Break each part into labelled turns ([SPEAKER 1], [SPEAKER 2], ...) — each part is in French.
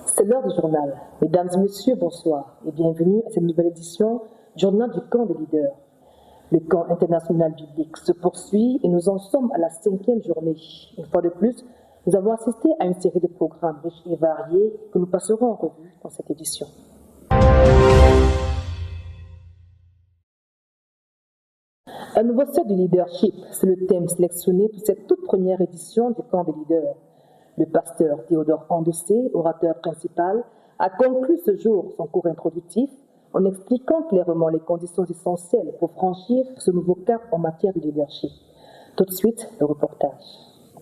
[SPEAKER 1] C'est l'heure du journal. Mesdames et messieurs, bonsoir et bienvenue à cette nouvelle édition du journal du camp des leaders. Le camp international biblique se poursuit et nous en sommes à la 5e journée. Une fois de plus, nous avons assisté à une série de programmes riches et variés que nous passerons en revue dans cette édition. Un nouveau set du leadership, c'est le thème sélectionné pour cette toute première édition du camp des leaders. Le pasteur Théodore Andossé, orateur principal, a conclu ce jour son cours introductif en expliquant clairement les conditions essentielles pour franchir ce nouveau cap en matière de leadership. Tout de suite, le reportage.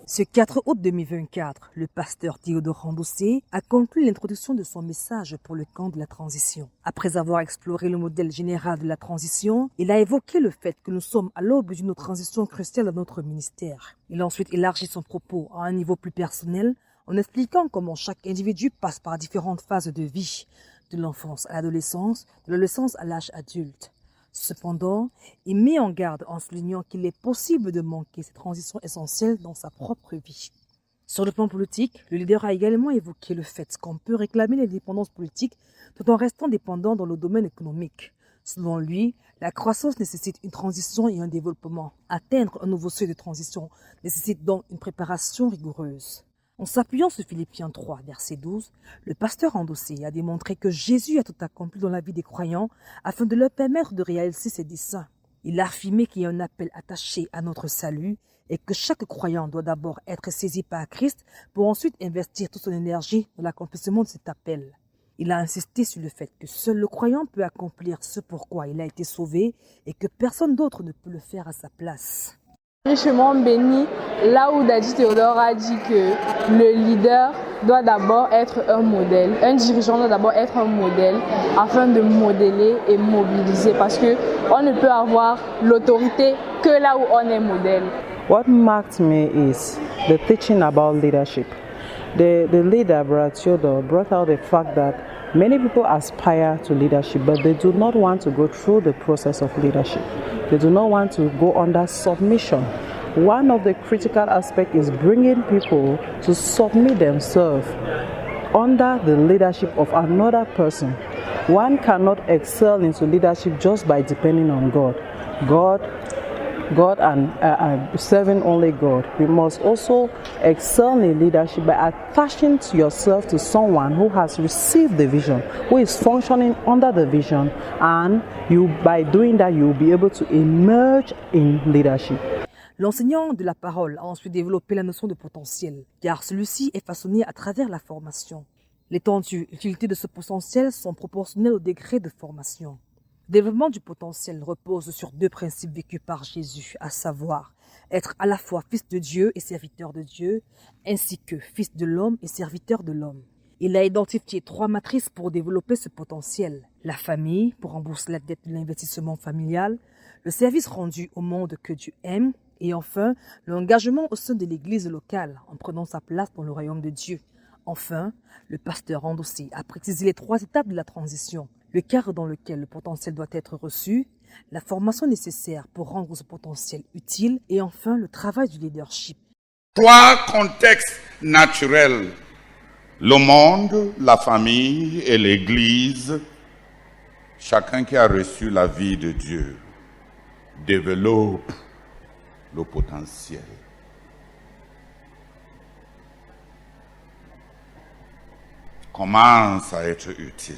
[SPEAKER 2] Ce 4 août 2024, le pasteur Théodore Andossé a conclu l'introduction de son message pour le camp de la transition. Après avoir exploré le modèle général de la transition, il a évoqué le fait que nous sommes à l'aube d'une transition cruciale dans notre ministère. Il a ensuite élargi son propos à un niveau plus personnel en expliquant comment chaque individu passe par différentes phases de vie, de l'enfance à l'adolescence, de l'adolescence à l'âge adulte. Cependant, il met en garde en soulignant qu'il est possible de manquer ces transitions essentielles dans sa propre vie. Sur le plan politique, le leader a également évoqué le fait qu'on peut réclamer l'indépendance politique tout en restant dépendant dans le domaine économique. Selon lui, la croissance nécessite une transition et un développement. Atteindre un nouveau seuil de transition nécessite donc une préparation rigoureuse. En s'appuyant sur Philippiens 3, verset 12, le pasteur Andossé a démontré que Jésus a tout accompli dans la vie des croyants afin de leur permettre de réaliser ses desseins. Il a affirmé qu'il y a un appel attaché à notre salut et que chaque croyant doit d'abord être saisi par Christ pour ensuite investir toute son énergie dans l'accomplissement de cet appel. Il a insisté sur le fait que seul le croyant peut accomplir ce pourquoi il a été sauvé et que personne d'autre ne peut le faire à sa place.
[SPEAKER 3] Richement béni, là où Daddy Théodore a dit que le leader doit d'abord être un modèle, un dirigeant doit d'abord être un modèle afin de modeler et mobiliser parce qu'on ne peut avoir l'autorité que là où on est modèle.
[SPEAKER 4] What marked me is the teaching about leadership. The leader, Brother Theodore, brought out the fact that many people aspire to leadership, but they do not want to go through the process of leadership. They do not want to go under submission. One of the critical aspects is bringing people to submit themselves under the leadership of another person. One cannot excel into leadership just by depending on God and serving only God. We must also excel in leadership by attaching yourself to someone who has received the vision, who is functioning under the vision, and by doing that, you will be able to emerge in leadership.
[SPEAKER 2] L'enseignant de la parole a ensuite développé la notion de potentiel, car celui-ci est façonné à travers la formation. L'étendue et l'utilité de ce potentiel sont proportionnelles au degré de formation. Le développement du potentiel repose sur 2 principes vécus par Jésus, à savoir être à la fois fils de Dieu et serviteur de Dieu, ainsi que fils de l'homme et serviteur de l'homme. Il a identifié 3 matrices pour développer ce potentiel. La famille, pour rembourser la dette de l'investissement familial, le service rendu au monde que Dieu aime, et enfin, l'engagement au sein de l'église locale, en prenant sa place dans le royaume de Dieu. Enfin, le pasteur Andossé a précisé les 3 étapes de la transition. Le cadre dans lequel le potentiel doit être reçu, la formation nécessaire pour rendre ce potentiel utile et enfin le travail du leadership.
[SPEAKER 5] 3 contextes naturels, le monde, la famille et l'Église, chacun qui a reçu la vie de Dieu développe le potentiel. Commence à être utile.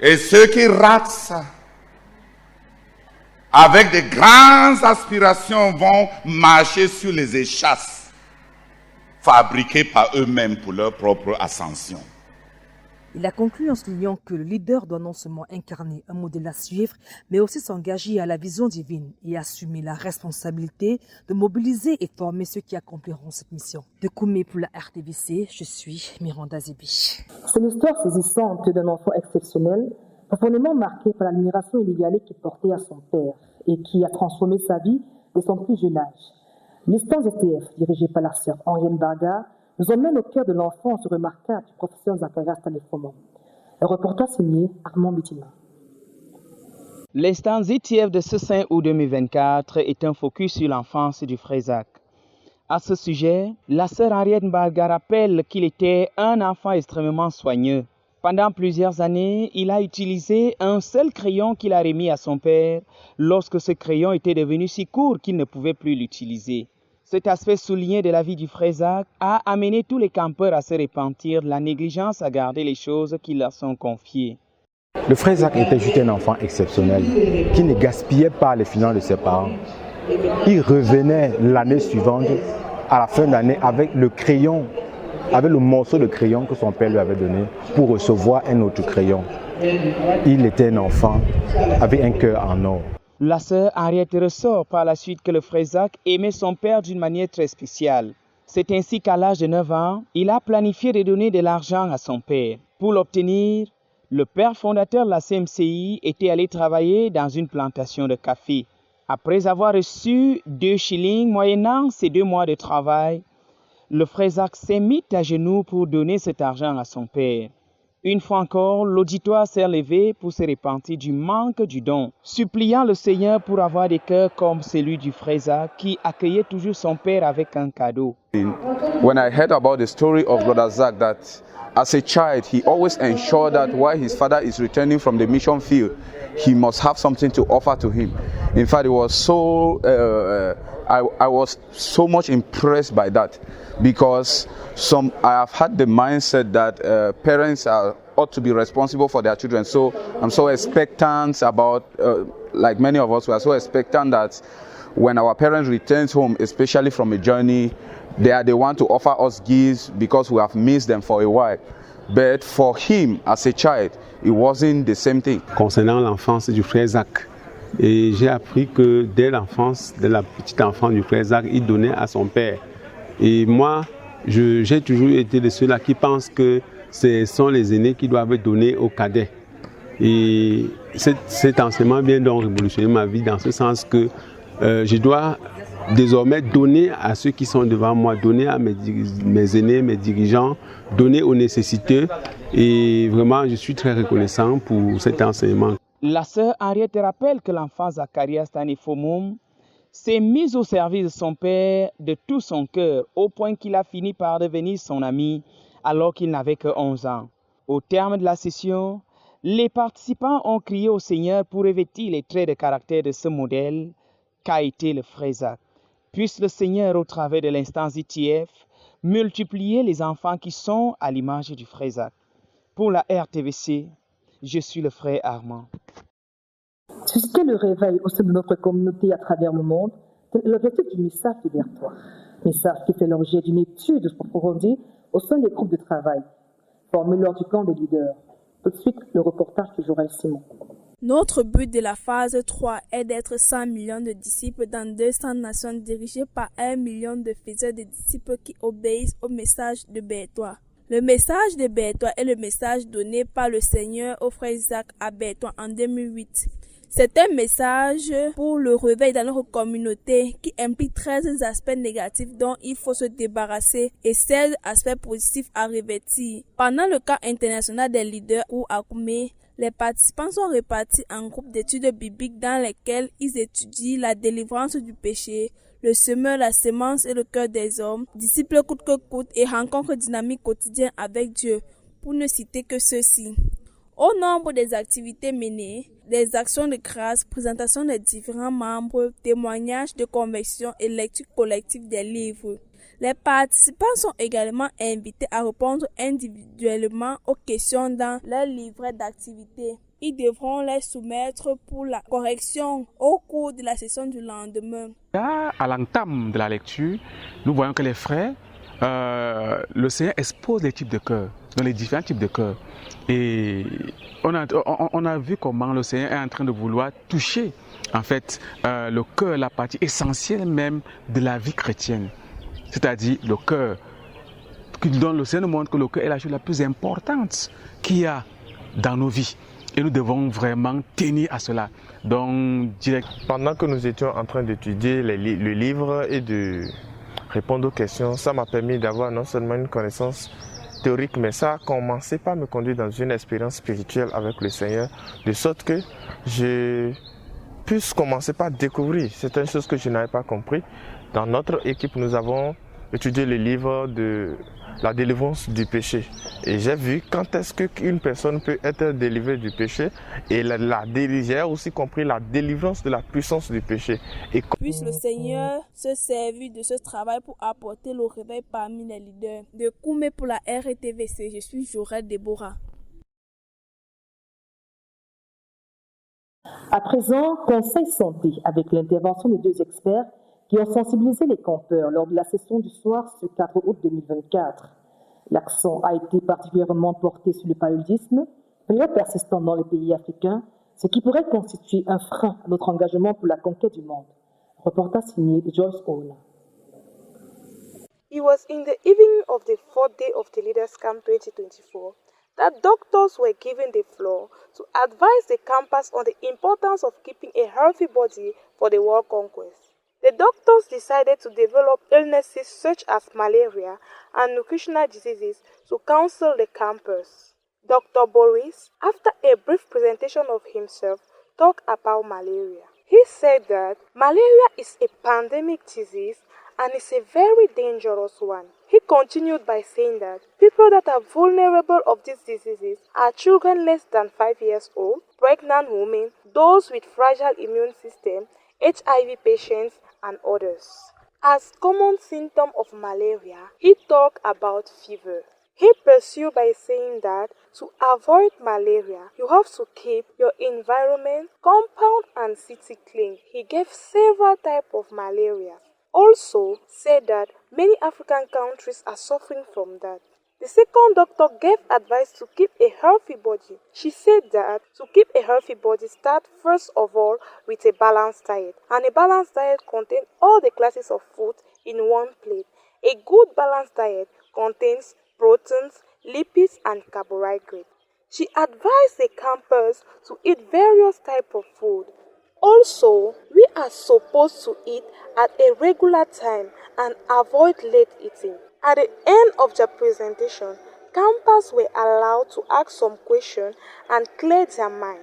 [SPEAKER 5] Et ceux qui ratent ça, avec de grandes aspirations, vont marcher sur les échasses fabriquées par eux-mêmes pour leur propre ascension.
[SPEAKER 2] Il a conclu en soulignant que le leader doit non seulement incarner un modèle à suivre, mais aussi s'engager à la vision divine et assumer la responsabilité de mobiliser et former ceux qui accompliront cette mission. De Koumé pour la RTVC, je suis Miranda Zebi.
[SPEAKER 1] C'est l'histoire saisissante d'un enfant exceptionnel, profondément marqué par l'admiration inégalée qu'il portait à son père et qui a transformé sa vie dès son plus jeune âge. L'instance STF, dirigée par la sœur Henriette Barga, nous emmène au cœur de l'enfance remarquable du professeur Zacharias Taléfomon. Un reportage signé Armand Bitima.
[SPEAKER 6] L'instance ITF de ce 5 août 2024 est un focus sur l'enfance du frère Zach. À ce sujet, la sœur Henriette Mbarga rappelle qu'il était un enfant extrêmement soigneux. Pendant plusieurs années, il a utilisé un seul crayon qu'il a remis à son père lorsque ce crayon était devenu si court qu'il ne pouvait plus l'utiliser. Cet aspect souligné de la vie du frère Zach a amené tous les campeurs à se repentir de la négligence à garder les choses qui leur sont confiées.
[SPEAKER 7] Le frère Zach était juste un enfant exceptionnel qui ne gaspillait pas les finances de ses parents. Il revenait l'année suivante, à la fin d'année, avec le crayon, avec le morceau de crayon que son père lui avait donné pour recevoir un autre crayon. Il était un enfant avec un cœur en or.
[SPEAKER 6] La sœur Henriette ressort par la suite que le frère Zach aimait son père d'une manière très spéciale. C'est ainsi qu'à l'âge de 9 ans, il a planifié de donner de l'argent à son père. Pour l'obtenir, le père fondateur de la CMCI était allé travailler dans une plantation de café. Après avoir reçu 2 shillings moyennant ces 2 mois de travail, le frère Zach s'est mis à genoux pour donner cet argent à son père. Une fois encore, l'auditoire s'est levé pour se repentir du manque du don, suppliant le Seigneur pour avoir des cœurs comme celui du frère Zach qui accueillait toujours son père avec un cadeau.
[SPEAKER 8] When I heard about the story of Brother Zach, that as a child he always ensured that while his father is returning from the mission field, he must have something to offer to him. In fact, it was so I was so much impressed by that, because I have had the mindset that parents ought to be responsible for their children. So I'm so expectant about, like many of us, we are so expectant that when our parents return home, especially from a journey, they want to offer us gifts because we have missed them for a while. But for him, as a child, it wasn't the same thing.
[SPEAKER 9] Concernant l'enfance du frère Zach, et j'ai appris que dès l'enfance, dès la petite enfance du frère Zach, il donnait à son père. Et moi, j'ai toujours été de ceux-là qui pensent que ce sont les aînés qui doivent donner aux cadets. Et cet enseignement vient donc révolutionner ma vie dans ce sens que je dois désormais donner à ceux qui sont devant moi, donner à mes aînés, mes dirigeants, donner aux nécessiteux. Et vraiment, je suis très reconnaissant pour cet enseignement.
[SPEAKER 6] La sœur Henriette rappelle que l'enfant Zacharias Tanifomoum s'est mis au service de son père de tout son cœur, au point qu'il a fini par devenir son ami alors qu'il n'avait que 11 ans. Au terme de la session, les participants ont crié au Seigneur pour revêtir les traits de caractère de ce modèle qu'a été le frère Zach. Puisse le Seigneur, au travers de l'instance ITF, multiplier les enfants qui sont à l'image du frère Zach. Pour la RTVC, je suis le frère Armand.
[SPEAKER 1] Susciter le réveil au sein de notre communauté à travers le monde, c'est l'objectif du message de Berthois. Message qui fait l'objet d'une étude approfondie au sein des groupes de travail, formés lors du camp des leaders. Tout de suite, le reportage de Joël Simon.
[SPEAKER 10] Notre but de la phase 3 est d'être 100 millions de disciples dans 200 nations dirigées par 1 million de faiseurs de disciples qui obéissent au message de Berthois. Le message de Berthois est le message donné par le Seigneur au frère Zach à Berthois en 2008. C'est un message pour le réveil dans notre communauté qui implique 13 aspects négatifs dont il faut se débarrasser et 16 aspects positifs à revêtir. Pendant le camp international des leaders ou Akoumé, les participants sont répartis en groupes d'études bibliques dans lesquels ils étudient la délivrance du péché, le semeur, la semence et le cœur des hommes, disciples coûte que coûte et rencontres dynamiques quotidiennes avec Dieu, pour ne citer que ceux-ci. Au nombre des activités menées, des actions de grâce, présentation des différents membres, témoignages de conversion et lecture collective des livres. Les participants sont également invités à répondre individuellement aux questions dans leur livret d'activité. Ils devront les soumettre pour la correction au cours de la session du lendemain.
[SPEAKER 11] Là, à l'entame de la lecture, nous voyons que les frères, le Seigneur expose les types de cœurs, dans les différents types de cœurs. Et on a vu comment le Seigneur est en train de vouloir toucher en fait le cœur, la partie essentielle même de la vie chrétienne. C'est-à-dire le cœur, dont le Seigneur nous montre que le cœur est la chose la plus importante qu'il y a dans nos vies. Et nous devons vraiment tenir à cela. Donc,
[SPEAKER 12] pendant que nous étions en train d'étudier le livre et de répondre aux questions, ça m'a permis d'avoir non seulement une connaissance théorique, mais ça a commencé par me conduire dans une expérience spirituelle avec le Seigneur, de sorte que je puisse commencer par découvrir certaines choses que je n'avais pas compris. Dans notre équipe, nous avons étudié le livre de la délivrance du péché. Et j'ai vu quand est-ce qu'une personne peut être délivrée du péché. Et j'ai aussi compris la délivrance de la puissance du péché. Et
[SPEAKER 10] Puisse le Seigneur se servir de ce travail pour apporter le réveil parmi les leaders. De Koumé pour la RTVC, je suis Jorel Déborah.
[SPEAKER 1] À présent, Conseil Santé avec l'intervention de 2 experts qui ont sensibilisé les campeurs lors de la session du soir ce 4 août 2024. L'accent a été particulièrement porté sur le paludisme, période persistante dans les pays africains, ce qui pourrait constituer un frein à notre engagement pour la conquête du monde. Reportage signé Joyce Hall.
[SPEAKER 13] It was in the evening of the 4th day of the Leaders Camp 2024 that doctors were given the floor to advise the campers on the importance of keeping a healthy body for the world conquest. The doctors decided to develop illnesses such as malaria and nutritional diseases to counsel the campers. Dr. Boris, after a brief presentation of himself, talked about malaria. He said that malaria is a pandemic disease and is a very dangerous one. He continued by saying that people that are vulnerable of these diseases are children less than 5 years old, pregnant women, those with fragile immune system, HIV patients, and others. As common symptom of malaria, he talked about fever. He pursued by saying that to avoid malaria, you have to keep your environment, compound, and city clean. He gave several types of malaria. Also said that many African countries are suffering from that. The second doctor gave advice to keep a healthy body. She said that to keep a healthy body, start first of all with a balanced diet. And a balanced diet contains all the classes of food in one plate. A good balanced diet contains proteins, lipids, and carbohydrates. She advised the campers to eat various types of food. Also, we are supposed to eat at a regular time and avoid late eating. At the end of the presentation, campers were allowed to ask some questions and clear their mind.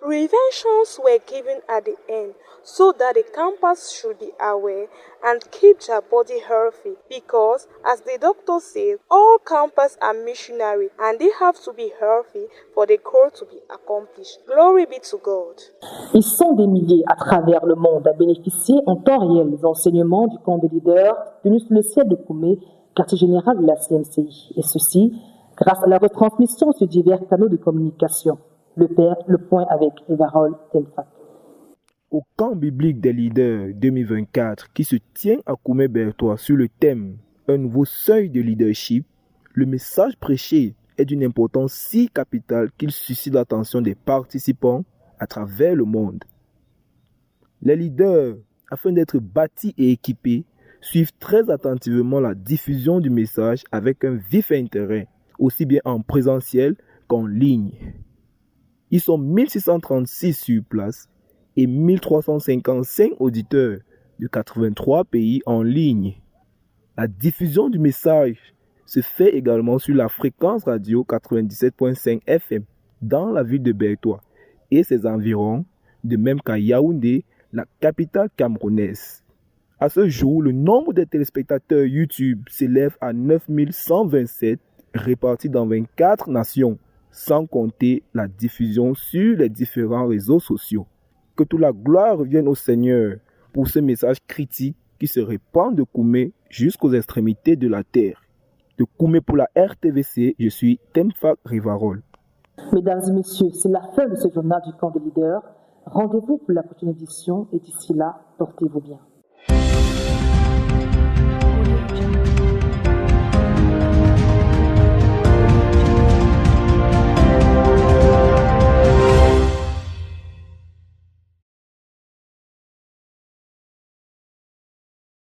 [SPEAKER 13] Preventions were given at the end so that the campers should be aware and keep their body healthy because, as the doctor said, all campers are missionaries and they have to be healthy for the goal to be accomplished. Glory be to God.
[SPEAKER 1] Ils sont des milliers à travers le monde à bénéficier en temps réel des enseignements du camp des leaders tenu sous le ciel de Koumé, quartier général de la CNCI, et ceci grâce à la retransmission sur divers canaux de communication. Le point avec Rivarol Temfak.
[SPEAKER 14] Au camp biblique des leaders 2024 qui se tient à Koumé-Bertois sur le thème « Un nouveau seuil de leadership », le message prêché est d'une importance si capitale qu'il suscite l'attention des participants à travers le monde. Les leaders, afin d'être bâtis et équipés, suivent très attentivement la diffusion du message avec un vif intérêt, aussi bien en présentiel qu'en ligne. Ils sont 1636 sur place et 1355 auditeurs de 83 pays en ligne. La diffusion du message se fait également sur la fréquence radio 97.5 FM dans la ville de Bertois et ses environs, de même qu'à Yaoundé, la capitale camerounaise. À ce jour, le nombre de téléspectateurs YouTube s'élève à 9127 répartis dans 24 nations, sans compter la diffusion sur les différents réseaux sociaux. Que toute la gloire revienne au Seigneur pour ce message critique qui se répand de Koumé jusqu'aux extrémités de la terre. De Koumé pour la RTVC, je suis Temfak Rivarol.
[SPEAKER 1] Mesdames et messieurs, c'est la fin de ce journal du camp des leaders. Rendez-vous pour la prochaine édition et d'ici là, portez-vous bien.